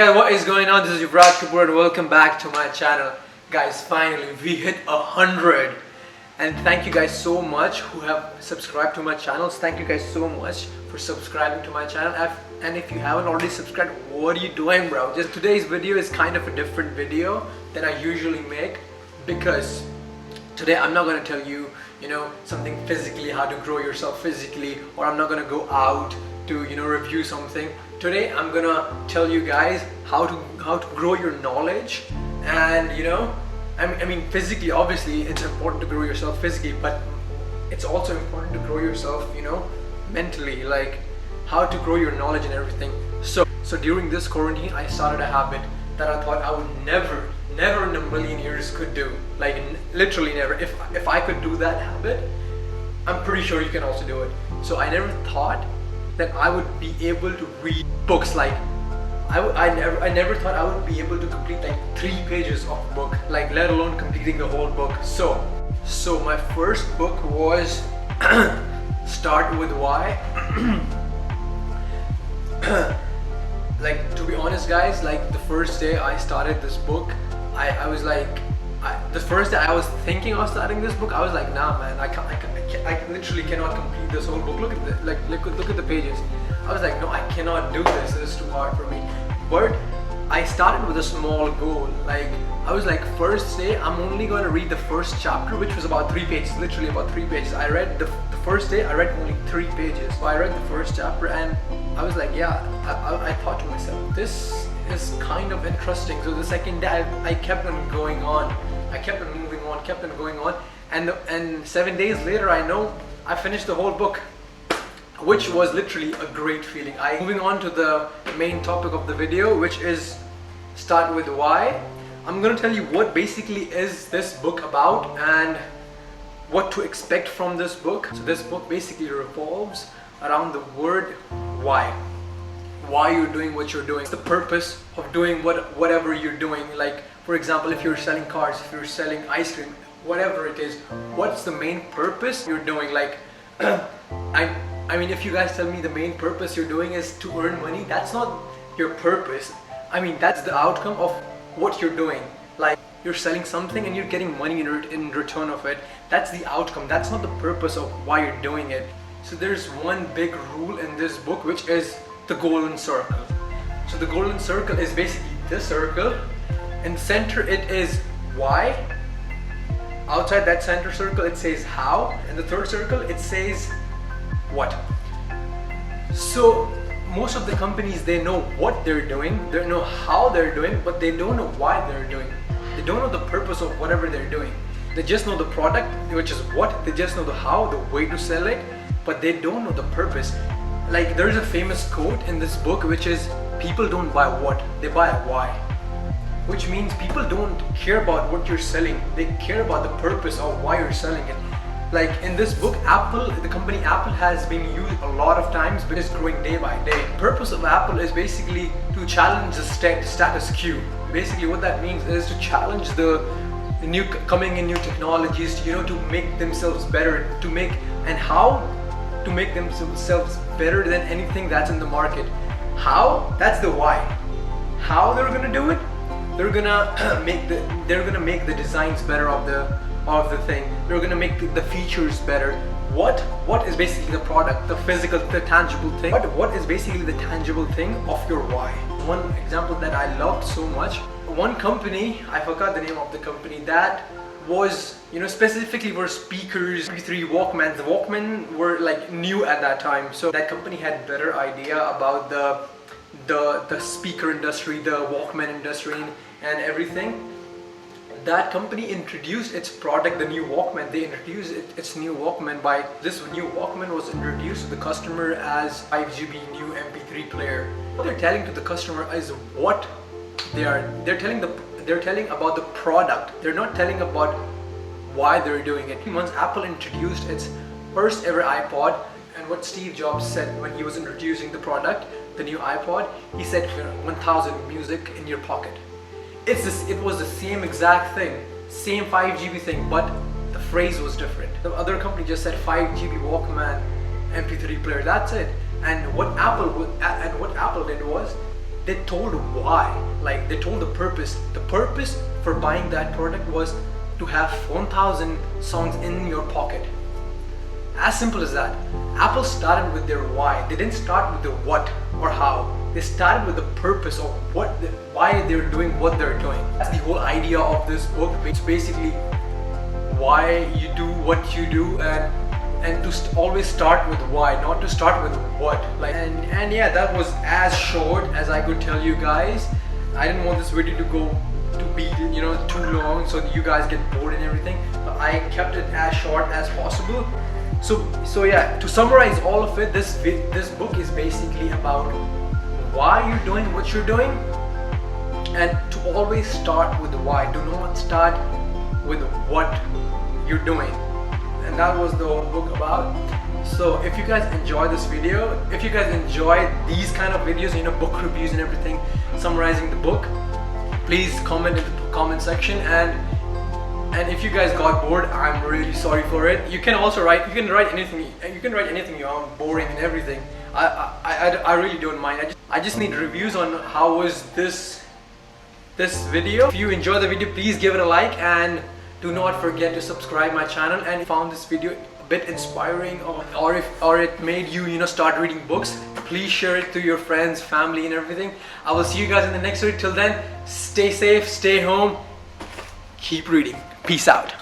Hey, what is going on? This is Yuvraj Kapoor and welcome back to my channel. Guys, finally we hit 100 and thank you guys so much who have subscribed to my channels. Thank you guys so much for subscribing to my channel, and if you haven't already subscribed, what are you doing, bro? Just today's video is kind of a different video than I usually make, because today I'm not going to tell you, something physically, how to grow yourself physically, or I'm not going to go out to, review something. Today I'm going to tell you guys how to grow your knowledge, and I mean physically, obviously it's important to grow yourself physically, but it's also important to grow yourself, mentally, like how to grow your knowledge and everything. So during this quarantine I started a habit that I thought I would never in a million years could do, like literally never. If I could do that habit, I'm pretty sure you can also do it. So I never thought that I would be able to read books. Like I never thought I would be able to complete like 3 pages of a book, like let alone completing the whole book. So my first book was Start With Why. Like, to be honest guys, like the first day I started this book, I was like, the first day I was thinking of starting this book, I was like, nah man, I literally cannot complete this whole book. Look at look at the pages. I was like, no, I cannot do this. This is too hard for me. But I started with a small goal. Like I was like, first day I'm only going to read the first chapter, which was about 3 pages, literally about 3 pages. I read the first day I read only 3 pages. So I read the first chapter and I was like, yeah, I thought to myself, this is kind of interesting. So the second day I kept on going on. I kept on moving on, kept on going on, and 7 days later I finished the whole book, which was literally a great feeling. Moving on to the main topic of the video, which is Start With Why. I'm gonna tell you what basically is this book about and what to expect from this book. So this book basically revolves around the word why. Why you're doing what you're doing. It's the purpose of doing whatever you're doing. Like for example, if you're selling cars, if you're selling ice cream, whatever it is, what's the main purpose you're doing? Like I mean, if you guys tell me the main purpose you're doing is to earn money, that's not your purpose. I mean, that's the outcome of what you're doing. Like you're selling something and you're getting money in return of it. That's the outcome. That's not the purpose of why you're doing it. So there's one big rule in this book, which is the golden circle. So the golden circle is basically this circle. In the center it is why. Outside that center circle it says how. In the third circle it says what. So most of the companies, they know what they're doing, they know how they're doing, but they don't know why they're doing. They don't know the purpose of whatever they're doing. They just know the product, which is what. They just know the how, the way to sell it, but they don't know the purpose. Like there's a famous quote in this book, which is, people don't buy what, they buy why. Which means people don't care about what you're selling, they care about the purpose of why you're selling it. Like in this book, Apple, the company Apple, has been used a lot of times because it's growing day by day. The purpose of Apple is basically to challenge the status quo. Basically what that means is to challenge the new technologies, to make themselves better, to make themselves better than anything that's in the market. How? That's the why. How they're gonna do it? They're gonna make the designs better of the thing. They're gonna make the features better. What is basically the product, the physical, the tangible thing. What is basically the tangible thing of your why? One example that I loved so much, one company, I forgot the name of the company, that was specifically for speakers, MP3 Walkmans. The Walkman were like new at that time, so that company had better idea about the speaker industry, the Walkman industry and everything. That company introduced its product, the new Walkman. They introduced its new Walkman by, this new Walkman was introduced to the customer as 5 GB new MP3 player. What they're telling to the customer is what they're telling about the product. They're not telling about why they're doing it. Once Apple introduced its first ever iPod, and what Steve Jobs said when he was introducing the product, the new iPod, he said 1000 music in your pocket. It was the same exact thing, same 5 GB thing, but the phrase was different. The other company just said 5 GB Walkman MP3 player, that's it. And what Apple did was, they told why, like they told the purpose. The purpose for buying that product was to have 1000 songs in your pocket. As simple as that. Apple started with their why. They didn't start with the what or how. They started with the purpose of why they're doing what they're doing. That's the whole idea of this book. It's basically why you do what you do, and to always start with why, not to start with what. Like and yeah, that was as short as I could tell you guys. I didn't want this video to be too long so that you guys get bored and everything. But I kept it as short as possible. So yeah, to summarize all of it, this book is basically about why you're doing what you're doing, and to always start with the why. Do not start with what you're doing. And that was the whole book about. So if you guys enjoyed this video, if you guys enjoyed these kind of videos, book reviews and everything, summarizing the book, please comment in the comment section. And if you guys got bored, I'm really sorry for it. You can also write anything. You can write anything you want, boring and everything. I really don't mind. I just need reviews on how was this video. If you enjoy the video, please give it a like, and do not forget to subscribe my channel. And if you found this video a bit inspiring, or it made you start reading books, please share it to your friends, family and everything. I will see you guys in the next video. Till then, stay safe, stay home, keep reading. Peace out.